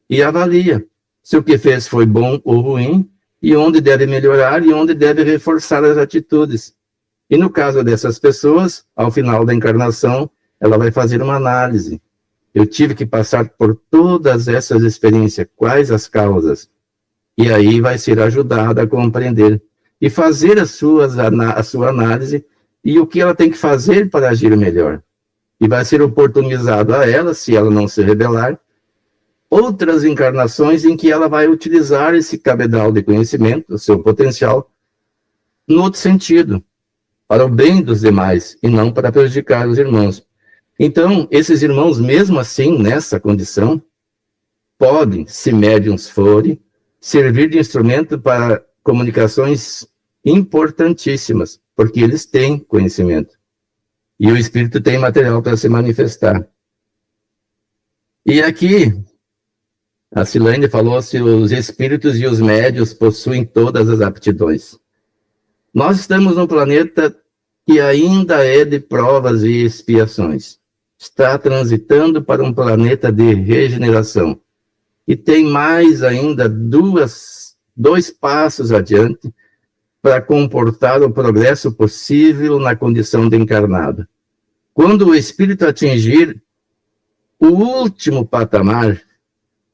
e avalia se o que fez foi bom ou ruim, e onde deve melhorar e onde deve reforçar as atitudes. E no caso dessas pessoas, ao final da encarnação, ela vai fazer uma análise. Eu tive que passar por todas essas experiências, quais as causas? E aí vai ser ajudada a compreender e fazer a sua análise e o que ela tem que fazer para agir melhor. E vai ser oportunizado a ela, se ela não se rebelar, outras encarnações em que ela vai utilizar esse cabedal de conhecimento, o seu potencial, no outro sentido, para o bem dos demais e não para prejudicar os irmãos. Então, esses irmãos, mesmo assim, nessa condição, podem, se médiuns forem, servir de instrumento para comunicações importantíssimas, porque eles têm conhecimento. E o Espírito tem material para se manifestar. E aqui, A Silene falou se os espíritos e os médios possuem todas as aptidões. Nós estamos num planeta que ainda é de provas e expiações. Está transitando para um planeta de regeneração. E tem mais ainda dois passos adiante para comportar o progresso possível na condição de encarnado. Quando o espírito atingir o último patamar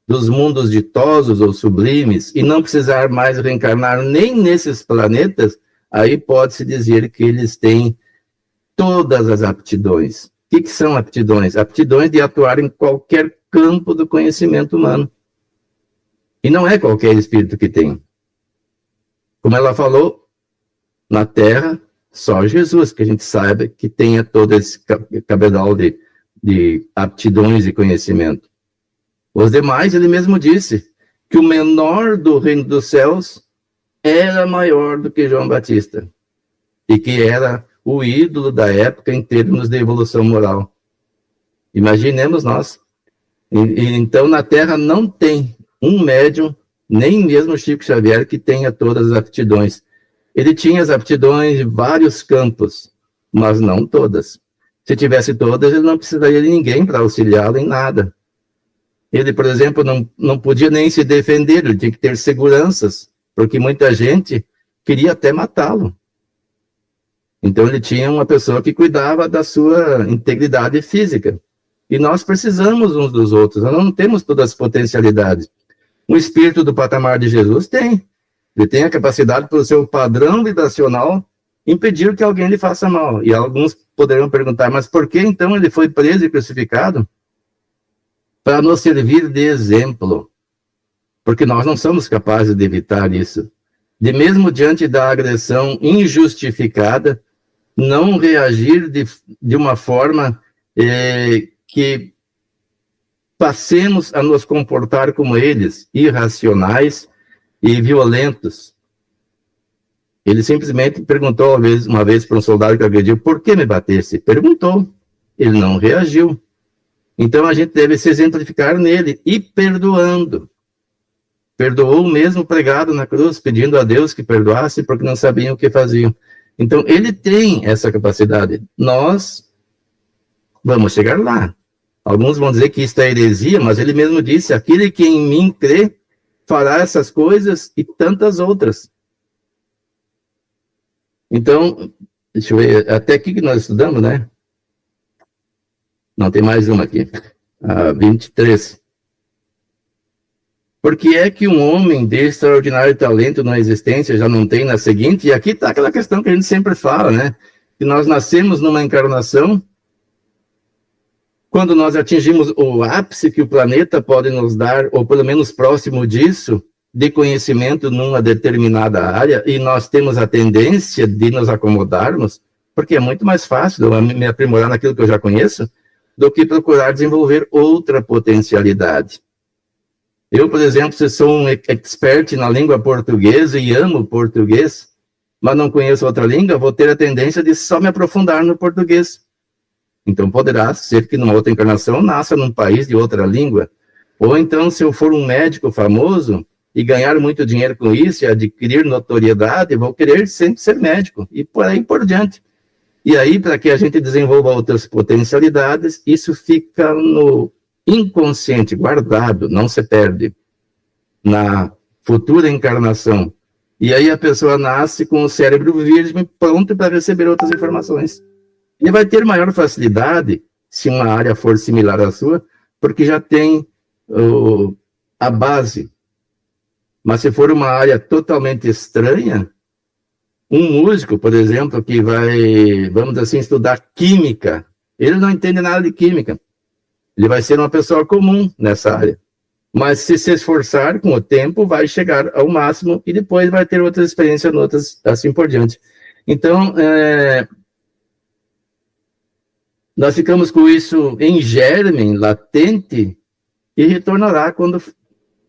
dos mundos ditosos ou sublimes e não precisar mais reencarnar nem nesses planetas, aí pode-se dizer que eles têm todas as aptidões. O que são aptidões? Aptidões de atuar em qualquer campo do conhecimento humano. E não é qualquer espírito que tem. Como ela falou, na Terra, só Jesus, que a gente saiba que tenha todo esse cabedal de aptidões e conhecimento. Os demais, ele mesmo disse que o menor do reino dos céus era maior do que João Batista, e que era o ídolo da época em termos de evolução moral. Imaginemos nós. Então, na Terra não tem um médium, nem mesmo Chico Xavier, que tenha todas as aptidões. Ele tinha as aptidões de vários campos, mas não todas. Se tivesse todas, ele não precisaria de ninguém para auxiliá-lo em nada. Ele, por exemplo, não podia nem se defender, ele tinha que ter seguranças, porque muita gente queria até matá-lo. Então, ele tinha uma pessoa que cuidava da sua integridade física. E nós precisamos uns dos outros, nós não temos todas as potencialidades. O espírito do patamar de Jesus tem. Ele tem a capacidade, pelo seu padrão vibracional, impedir que alguém lhe faça mal. E alguns poderão perguntar, mas por que então ele foi preso e crucificado? Para nos servir de exemplo. Porque nós não somos capazes de evitar isso. De mesmo diante da agressão injustificada, não reagir de uma forma que passemos a nos comportar como eles, irracionais e violentos. Ele simplesmente perguntou uma vez para um soldado que agrediu, por que me batesse? Perguntou. Ele não reagiu. Então a gente deve se exemplificar nele e perdoando. Perdoou mesmo pregado na cruz, pedindo a Deus que perdoasse porque não sabiam o que faziam. Então ele tem essa capacidade. Nós vamos chegar lá. Alguns vão dizer que isso é heresia, mas ele mesmo disse, aquele que em mim crê fará essas coisas e tantas outras. Então, deixa eu ver, até aqui que nós estudamos, né? Não, tem mais uma aqui. 23. Por que é que um homem de extraordinário talento na existência já não tem na seguinte? E aqui está aquela questão que a gente sempre fala, né? Que nós nascemos numa encarnação, quando nós atingimos o ápice que o planeta pode nos dar, ou pelo menos próximo disso, de conhecimento numa determinada área, e nós temos a tendência de nos acomodarmos, porque é muito mais fácil eu me aprimorar naquilo que eu já conheço, do que procurar desenvolver outra potencialidade. Eu, por exemplo, se sou um expert na língua portuguesa e amo português, mas não conheço outra língua, vou ter a tendência de só me aprofundar no português. Então, poderá ser que numa outra encarnação nasça num país de outra língua. Ou então, se eu for um médico famoso e ganhar muito dinheiro com isso e adquirir notoriedade, vou querer sempre ser médico. E por aí por diante. E aí, para que a gente desenvolva outras potencialidades, isso fica no inconsciente, guardado, não se perde na futura encarnação. E aí a pessoa nasce com o cérebro virgem pronto para receber outras informações. Ele vai ter maior facilidade, se uma área for similar à sua, porque já tem a base. Mas se for uma área totalmente estranha, um músico, por exemplo, que vai, vamos assim, estudar química, ele não entende nada de química. Ele vai ser uma pessoa comum nessa área. Mas se esforçar com o tempo, vai chegar ao máximo e depois vai ter outras experiências, outras, assim por diante. Então, nós ficamos com isso em germe, latente, e retornará quando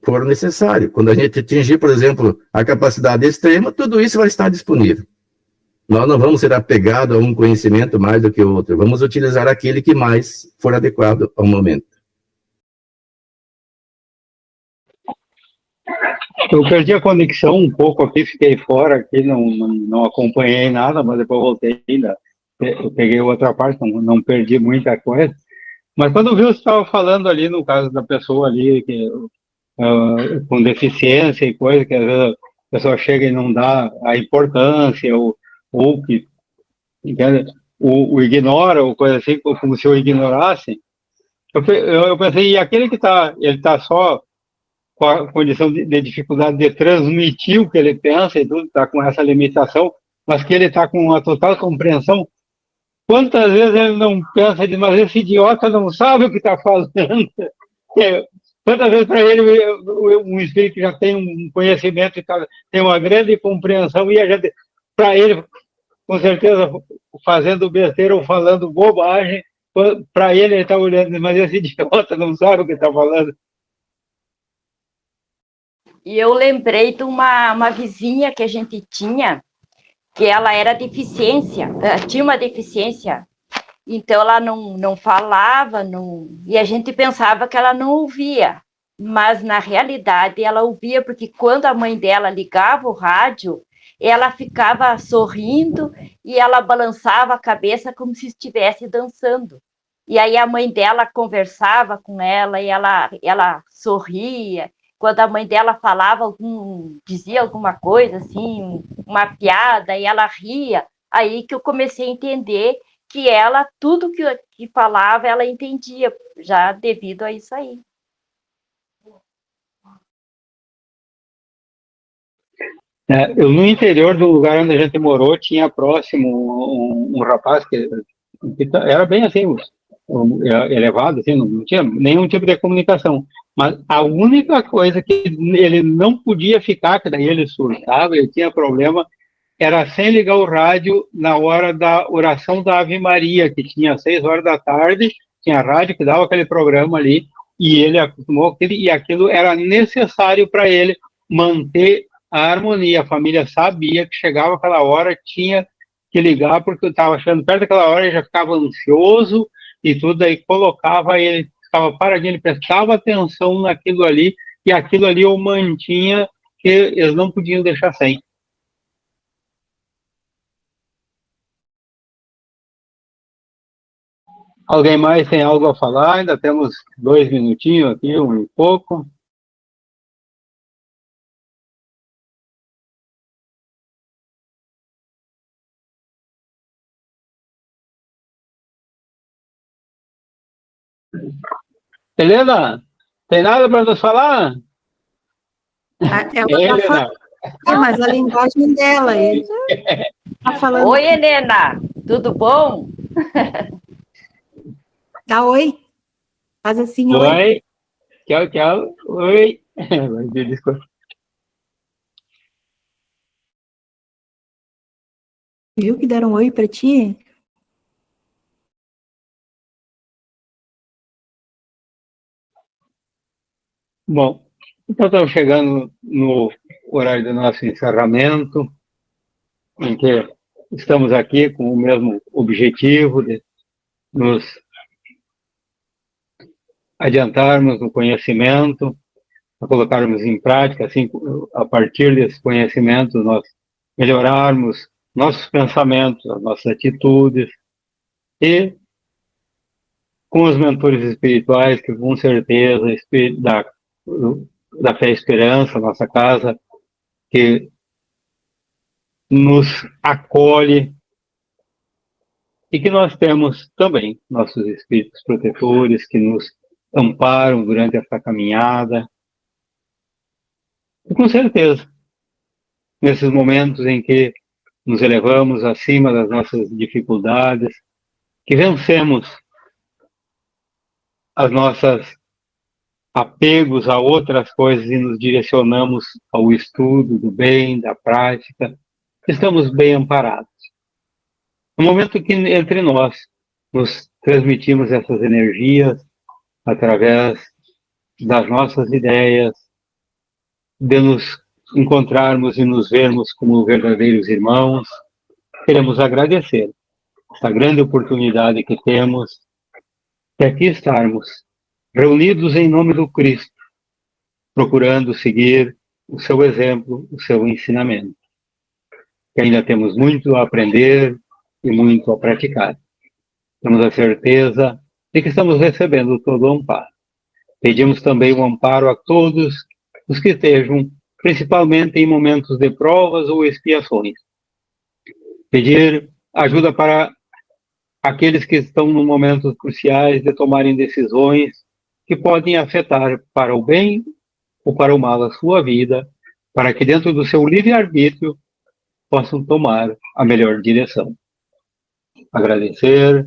for necessário. Quando a gente atingir, por exemplo, a capacidade extrema, tudo isso vai estar disponível. Nós não vamos ser apegados a um conhecimento mais do que o outro. Vamos utilizar aquele que mais for adequado ao momento. Eu perdi a conexão um pouco aqui, fiquei fora aqui, não acompanhei nada, mas depois voltei ainda. Eu peguei outra parte, não perdi muita coisa. Mas quando viu, você estava falando ali, no caso da pessoa ali, que, com deficiência e coisa, que às vezes a pessoa chega e não dá a importância, ou que entende? O ignora, ou coisa assim, como se eu ignorasse. Eu pensei, e aquele que ele está só com a condição de dificuldade de transmitir o que ele pensa e tudo, está com essa limitação, mas que ele está com uma total compreensão. Quantas vezes ele não pensa, mas esse idiota não sabe o que está falando? Quantas vezes para ele um espírito já tem um conhecimento, tem uma grande compreensão, e para ele, com certeza, fazendo besteira ou falando bobagem, para ele está olhando, mas esse idiota não sabe o que está falando. E eu lembrei de uma vizinha que a gente tinha, que ela era tinha uma deficiência, então ela não falava, e a gente pensava que ela não ouvia, mas na realidade ela ouvia, porque quando a mãe dela ligava o rádio, ela ficava sorrindo e ela balançava a cabeça como se estivesse dançando. E aí a mãe dela conversava com ela e ela sorria. Quando a mãe dela falava, dizia alguma coisa, assim, uma piada, e ela ria, aí que eu comecei a entender que ela, tudo que falava, ela entendia, já devido a isso aí. Eu, no interior do lugar onde a gente morou, tinha próximo um rapaz que era bem assim, elevado, assim, não tinha nenhum tipo de comunicação. Mas a única coisa que ele não podia ficar, que daí ele surtava, ele tinha problema, era sem ligar o rádio na hora da oração da Ave Maria, que tinha às 6 horas da tarde, tinha rádio que dava aquele programa ali, e ele acostumou aquilo, e aquilo era necessário para ele manter a harmonia. A família sabia que chegava aquela hora, tinha que ligar, porque eu estava achando perto daquela hora, ele já ficava ansioso e tudo, aí colocava, ele ficava paradinho, ele prestava atenção naquilo ali, e aquilo ali eu mantinha, que eles não podiam deixar sem. Alguém mais tem algo a falar? Ainda temos 2 minutinhos aqui, um e pouco. Helena, tem nada para nos falar? Ela tá falando, mas a linguagem dela, ele tá falando. Oi, Helena, tudo bom? Dá oi. Faz assim, oi. Oi. Tchau, tchau. Oi. Desculpa. Viu que deram oi para ti? Bom, então estamos chegando no horário do nosso encerramento, em que estamos aqui com o mesmo objetivo de nos adiantarmos no conhecimento, a colocarmos em prática, assim, a partir desse conhecimento, nós melhorarmos nossos pensamentos, as nossas atitudes, e com os mentores espirituais, que com certeza da Fé e Esperança, nossa casa, que nos acolhe, e que nós temos também nossos espíritos protetores que nos amparam durante essa caminhada. E com certeza, nesses momentos em que nos elevamos acima das nossas dificuldades, que vencemos as nossas apegos a outras coisas e nos direcionamos ao estudo do bem, da prática, estamos bem amparados. No momento que entre nós nos transmitimos essas energias através das nossas ideias, de nos encontrarmos e nos vermos como verdadeiros irmãos, queremos agradecer essa grande oportunidade que temos de aqui estarmos reunidos em nome do Cristo, procurando seguir o seu exemplo, o seu ensinamento. Que ainda temos muito a aprender e muito a praticar. Temos a certeza de que estamos recebendo todo o amparo. Pedimos também o amparo a todos os que estejam, principalmente em momentos de provas ou expiações. Pedir ajuda para aqueles que estão em momentos cruciais de tomarem decisões que podem afetar para o bem ou para o mal a sua vida, para que dentro do seu livre-arbítrio possam tomar a melhor direção. Agradecer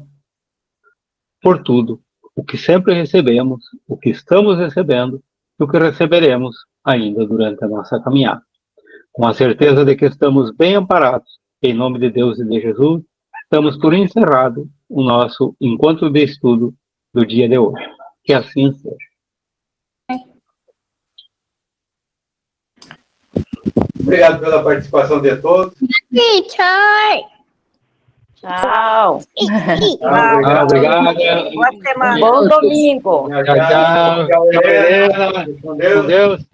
por tudo, o que sempre recebemos, o que estamos recebendo e o que receberemos ainda durante a nossa caminhada. Com a certeza de que estamos bem amparados, em nome de Deus e de Jesus, estamos por encerrado o nosso encontro de estudo do dia de hoje. Que assim seja. Obrigado pela participação de todos. Tchau. Obrigado. Boa semana. Bom domingo. Tchau, tchau. Com Deus.